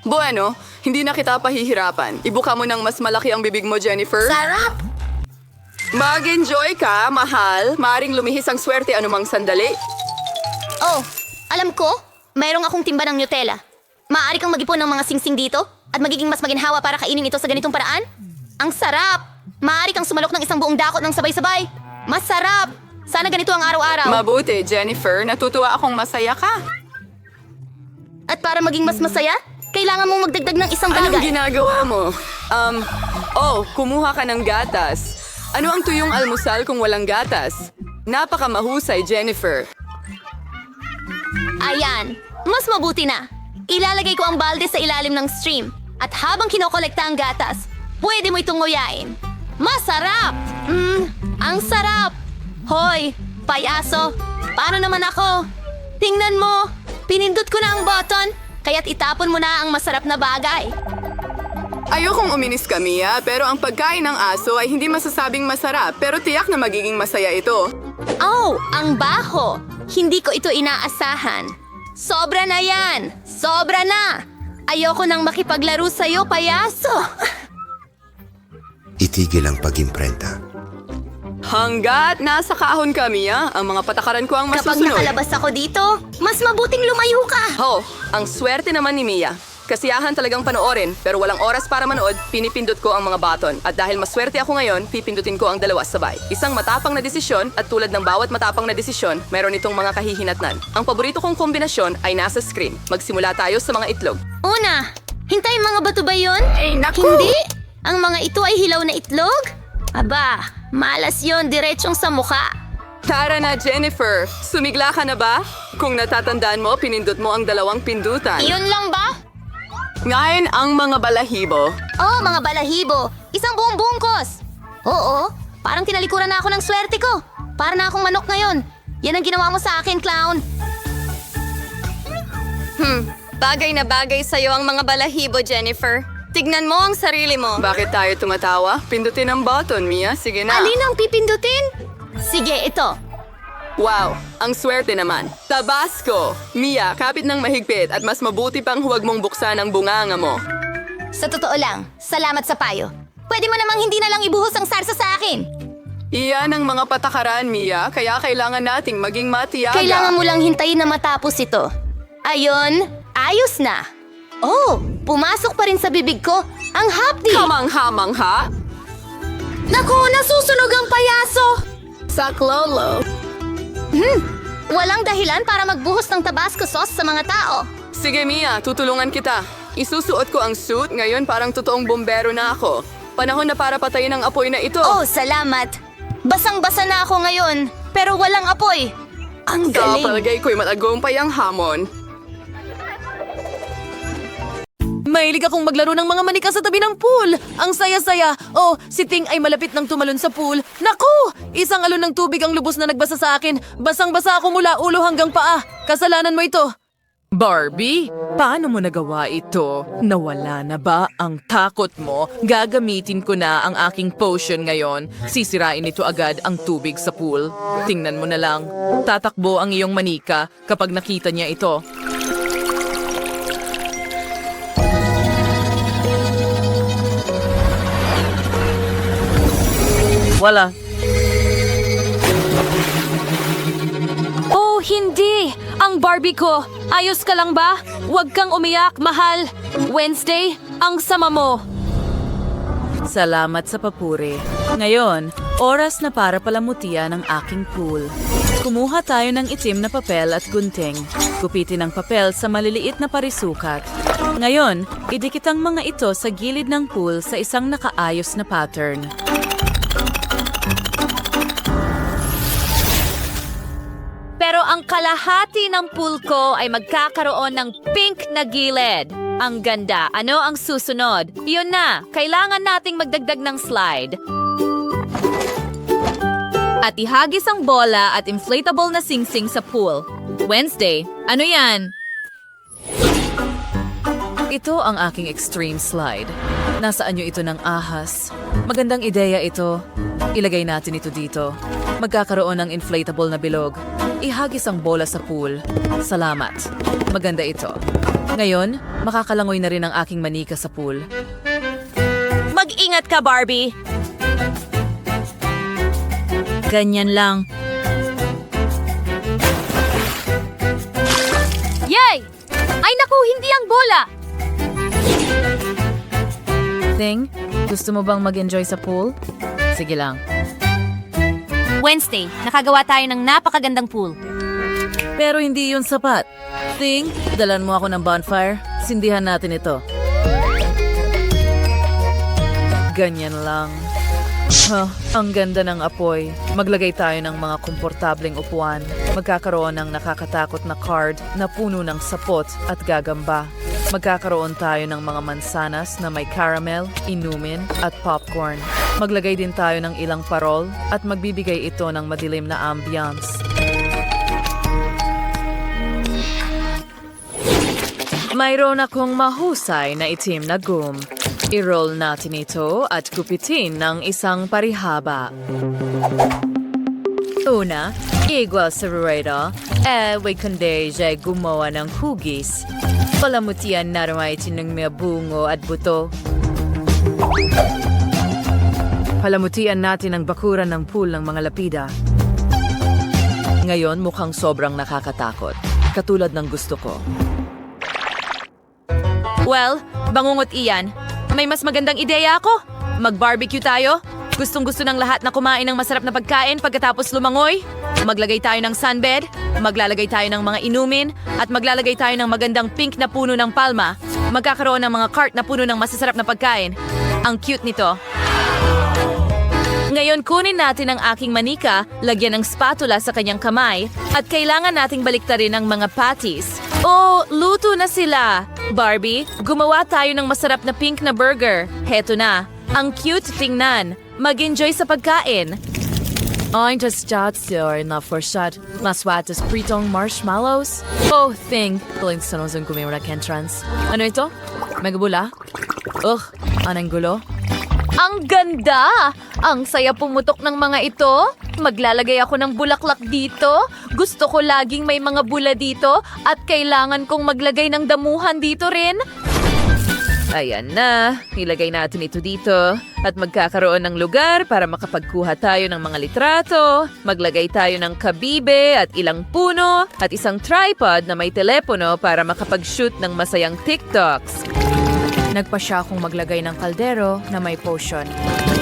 Bueno, hindi na kita pahihirapan. Ibuka mo ng mas malaki ang bibig mo, Jennifer. Sarap! Mag-enjoy ka, mahal. Maaring lumihis ang swerte anumang sandali. Oh, alam ko, mayroong akong timba ng Nutella. Maaari kang mag-ipon ng mga singsing dito at magiging mas maginhawa para kainin ito sa ganitong paraan? Ang sarap! Maaari kang sumalok ng isang buong dakot ng sabay-sabay. Masarap! Sana ganito ang araw-araw. Mabuti, Jennifer. Natutuwa akong masaya ka. At para maging mas masaya, kailangan mong magdagdag ng isang Anong bagay. ginagawa mo? Kumuha ka ng gatas. Ano ang tuyong almusal kung walang gatas? Napakamahusay, Jennifer. Ayan, mas mabuti na. Ilalagay ko ang balde sa ilalim ng stream. At habang kinokolekta ang gatas, pwede mo itong nguyain. Masarap! Ang sarap! Hoy, payaso, paano naman ako? Tingnan mo, pinindot ko na ang button, kaya't itapon mo na ang masarap na bagay. Ayokong uminis ka, Mia, pero ang pagkain ng aso ay hindi masasabing masarap, pero tiyak na magiging masaya ito. Oh, ang baho! Hindi ko ito inaasahan. Sobra na yan! Sobra na! Ayoko nang makipaglaro sa'yo, payaso! Itigil ang pag-imprenta. Hanggat nasa kahon ka, Mia, ang mga patakaran ko ang Kapag masusunod. nakalabas ako dito, mas mabuting lumayo ka! Oh, ang swerte naman ni Mia. Kasiyahan talagang panoorin, pero walang oras para manood, pinipindot ko ang mga button. At dahil maswerte ako ngayon, pipindutin ko ang dalawa sabay. Isang matapang na desisyon at tulad ng bawat matapang na desisyon, meron itong mga kahihinatnan. Ang paborito kong kombinasyon ay nasa screen. Magsimula tayo sa mga itlog. Una, hintay mga bato ba yun? naku! Hindi! Ang mga ito ay hilaw na itlog? Aba, malas yon diretsong sa mukha. Tara na, Jennifer. Sumigla ka na ba? Kung natatandaan mo, pinindot mo ang dalawang pindutan. Iyon lang ba? Ngayon ang mga balahibo. Oh, mga balahibo. Isang buong bungkos. Oo, parang tinalikuran na ako ng swerte ko. Para na akong manok ngayon. Yan ang ginawa mo sa akin, clown. Bagay na bagay sa'yo ang mga balahibo, Jennifer. Tignan mo ang sarili mo. Bakit tayo tumatawa? Pindutin ang button, Mia. Sige na. Alin ang pipindutin? Sige, ito. Wow, ang swerte naman. Tabasco! Mia, kapit ng mahigpit at mas mabuti pang huwag mong buksan ang bunganga mo. Sa totoo lang, salamat sa payo. Pwede mo namang hindi na lang ibuhos ang sarsa sa akin. Iyan ang mga patakaran, Mia, kaya kailangan nating maging matiyaga. Kailangan mo lang hintayin na matapos ito. Ayon, ayos na. Oh, pumasok pa rin sa bibig ko ang hapdi. Kamangha-mangha. Naku, nasusunog ang payaso! Saklolo. Walang dahilan para magbuhos ng Tabasco sauce sa mga tao. Sige, Mia, tutulungan kita. Isusuot ko ang suit, ngayon parang totoong bombero na ako. Panahon na para patayin ang apoy na ito. Oh, salamat. Basang-basa na ako ngayon, pero walang apoy. Ang Sa galing. palagay ko'y matagumpay ang hamon. Mahilig akong maglaro ng mga manika sa tabi ng pool. Ang saya-saya. Oh, si Ting ay malapit ng tumalon sa pool. Naku! Isang alon ng tubig ang lubos na nagbasa sa akin. Basang-basa ako mula ulo hanggang paa. Kasalanan mo ito. Barbie, paano mo nagawa ito? Nawala na ba ang takot mo? Gagamitin ko na ang aking potion ngayon. Sisirain ito agad ang tubig sa pool. Tingnan mo na lang. Tatakbo ang iyong manika kapag nakita niya ito. Wala. Oh, hindi! Ang Barbie ko! Ayos ka lang ba? Huwag kang umiyak, mahal. Wednesday, ang sama mo. Salamat sa papuri. Ngayon, oras na para palamutian ang aking pool. Kumuha tayo ng itim na papel at gunting. Kupitin ang papel sa maliliit na parisukat. Ngayon, idikit ang mga ito sa gilid ng pool sa isang nakaayos na pattern. Pero ang kalahati ng pool ko ay magkakaroon ng pink na gilid. Ang ganda. Ano ang susunod? Yun na. Kailangan nating magdagdag ng slide. At ihagis ang bola at inflatable na singsing sa pool. Wednesday, ano yan? Ito ang aking extreme slide. Nasaan nyo ito ng ahas? Magandang ideya ito. Ilagay natin ito dito. Magkakaroon ng inflatable na bilog. Ihagis ang bola sa pool. Salamat. Maganda ito. Ngayon, makakalangoy na rin ang aking manika sa pool. Mag-ingat ka, Barbie! Ganyan lang. Yay! Ay naku, hindi ang bola! Ting, gusto mo bang mag-enjoy sa pool? Sige lang. Wednesday, nakagawa tayo ng napakagandang pool. Pero hindi yun sapat. Ting, dalan mo ako ng bonfire. Sindihan natin ito. Ganyan lang. Ang ganda ng apoy. Maglagay tayo ng mga komportableng upuan. Magkakaroon ng nakakatakot na card na puno ng sapot at gagamba. Magkakaroon tayo ng mga mansanas na may caramel, inumin at popcorn. Maglagay din tayo ng ilang parol at magbibigay ito ng madilim na ambiance. Mayroon akong mahusay na itim na gum. I-roll natin ito at kupitin ng isang parihaba. Una, igual sa rureda, wag kundi siya gumawa ng hugis. Palamutian na rin ng mga bungo at buto. Palamutian natin ang bakuran ng pool ng mga lapida. Ngayon mukhang sobrang nakakatakot. Katulad ng gusto ko. Well, bangungot iyan. May mas magandang ideya ako. Mag-barbecue tayo. Gustong-gusto ng lahat na kumain ng masarap na pagkain pagkatapos lumangoy. Maglagay tayo ng sunbed, maglalagay tayo ng mga inumin, at maglalagay tayo ng magandang pink na puno ng palma. Magkakaroon ng mga cart na puno ng masasarap na pagkain. Ang cute nito. Ngayon kunin natin ang aking manika, lagyan ng spatula sa kanyang kamay, at kailangan nating baliktarin ang mga patties. Oh, luto na sila! Barbie, gumawa tayo ng masarap na pink na burger. Heto na. Ang cute tingnan. Mag-enjoy sa pagkain. I'm just sure na for shot. Maswatas pritong marshmallows. Oh, thing. Tuling sa nozong kumimura entrance. Ano ito? Megabula? Anong gulo? Ang ganda! Ang saya pumutok ng mga ito. Maglalagay ako ng bulaklak dito. Gusto ko laging may mga bula dito at kailangan kong maglagay ng damuhan dito rin. Ayan na. Ilagay natin ito dito. At magkakaroon ng lugar para makapagkuha tayo ng mga litrato. Maglagay tayo ng kabibe at ilang puno at isang tripod na may telepono para makapag-shoot ng masayang TikToks. Nagpa siya akong maglagay ng kaldero na may potion.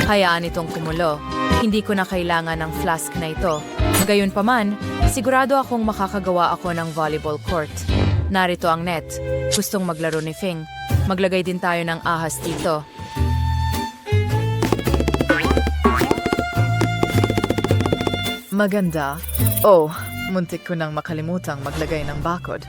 Hayaan itong kumulo. Hindi ko na kailangan ng flask na ito. Gayunpaman, sigurado akong makakagawa ako ng volleyball court. Narito ang net. Gustong maglaro ni Fing. Maglagay din tayo ng ahas dito. Maganda. Oh, muntik ko nang makalimutang maglagay ng bakod.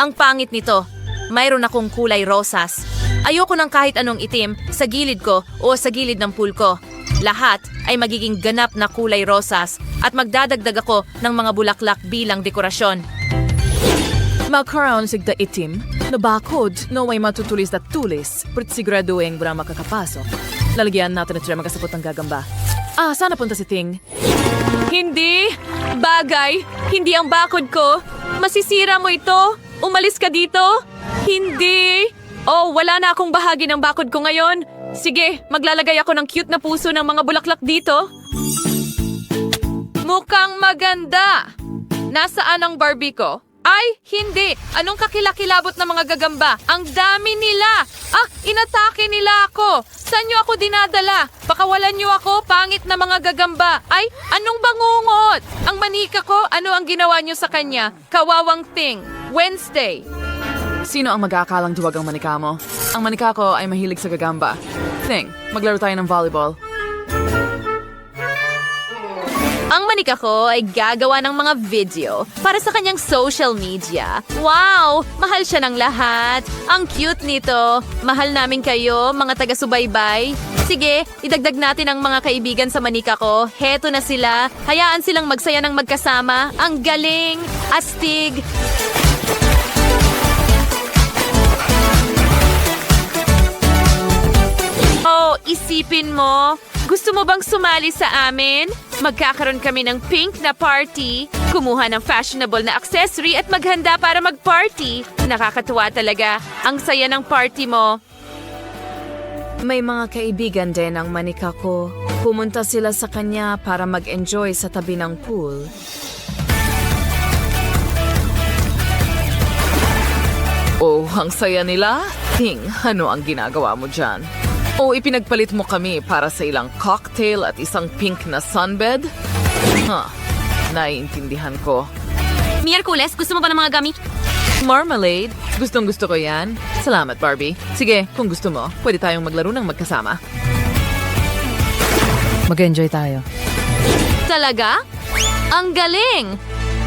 Ang pangit nito. Mayroon akong kulay rosas. Ayoko ng kahit anong itim sa gilid ko o sa gilid ng pool ko. Lahat ay magiging ganap na kulay rosas at magdadagdag ako ng mga bulaklak bilang dekorasyon. Magkaroon sigda itim na bakod na may matutulis na tulis pero siguraduhin wala makakapasok. Lalagyan natin ito na magkasapot ng gagamba. Sana punta si Ting. Hindi! Bagay! Hindi ang bakod ko! Masisira mo ito! Umalis ka dito! Hindi! Oh, wala na akong bahagi ng bakod ko ngayon. Sige, maglalagay ako ng cute na puso ng mga bulaklak dito. Mukhang maganda! Nasaan ang Barbie ko? Ay, hindi! Anong kakilakilabot na mga gagamba? Ang dami nila! Inatake nila ako! Saan niyo ako dinadala? Pakawalan niyo ako, pangit na mga gagamba! Ay, anong bangungot? Ang manika ko, ano ang ginawa niyo sa kanya? Kawawang Ting! Wednesday! Sino ang mag-aakalang duwag ang manika mo? Ang manika ko ay mahilig sa gagamba. Ting, maglaro tayo ng volleyball. Ang manika ko ay gagawa ng mga video para sa kanyang social media. Wow! Mahal siya ng lahat. Ang cute nito. Mahal namin kayo, mga taga-subaybay. Sige, idagdag natin ang mga kaibigan sa manika ko. Heto na sila. Hayaan silang magsaya ng magkasama. Ang galing! Astig! Oh, isipin mo. Gusto mo bang sumali sa amin? Magkakaroon kami ng pink na party, kumuha ng fashionable na accessory at maghanda para mag-party. Nakakatuwa talaga. Ang saya ng party mo. May mga kaibigan din ang manika ko. Pumunta sila sa kanya para mag-enjoy sa tabi ng pool. Oh, ang saya nila? Ting, ano ang ginagawa mo dyan? O ipinagpalit mo kami para sa ilang cocktail at isang pink na sunbed? Naiintindihan ko. Miyerkules, gusto mo ba ng mga gamit? Marmalade? Gustong gusto ko yan. Salamat, Barbie. Sige, kung gusto mo, pwede tayong maglaro ng magkasama. Mag-enjoy tayo. Talaga? Ang galing!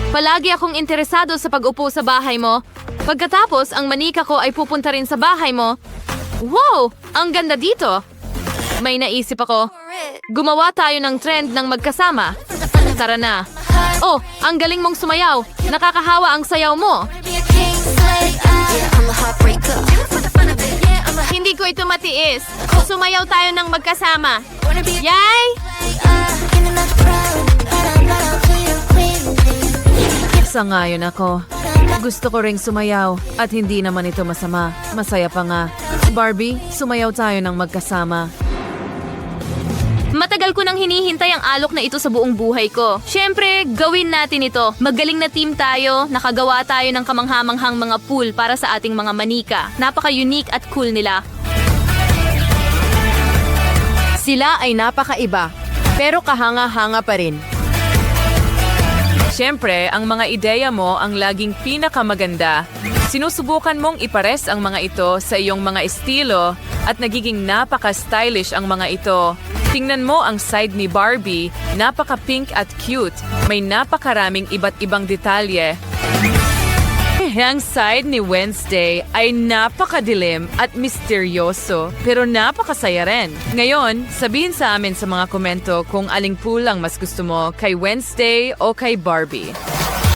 Palagi akong interesado sa pag-upo sa bahay mo. Pagkatapos, ang manika ko ay pupunta rin sa bahay mo. Wow! Ang ganda dito! May naisip ako. Gumawa tayo ng trend ng magkasama. Tara na. Oh, ang galing mong sumayaw. Nakakahawa ang sayaw mo. Hindi ko ito matiis. Sumayaw tayo ng magkasama. Yay! Sangayon ako. Gusto ko ring sumayaw at hindi naman ito masama. Masaya pa nga. Barbie, sumayaw tayo ng magkasama. Matagal ko nang hinihintay ang alok na ito sa buong buhay ko. Siyempre, gawin natin ito. Magaling na team tayo. Nakagawa tayo ng kamanghamanghang mga pool para sa ating mga manika. Napaka-unique at cool nila. Sila ay napakaiba, pero kahanga-hanga pa rin. Siyempre, ang mga ideya mo ang laging pinakamaganda. Sinusubukan mong ipares ang mga ito sa iyong mga estilo at nagiging napaka-stylish ang mga ito. Tingnan mo ang side ni Barbie, napaka-pink at cute. May napakaraming iba't ibang detalye. Ang side ni Wednesday ay napakadilim at misteryoso, pero napakasaya rin. Ngayon, sabihin sa amin sa mga komento kung aling pool ang mas gusto mo, kay Wednesday o kay Barbie.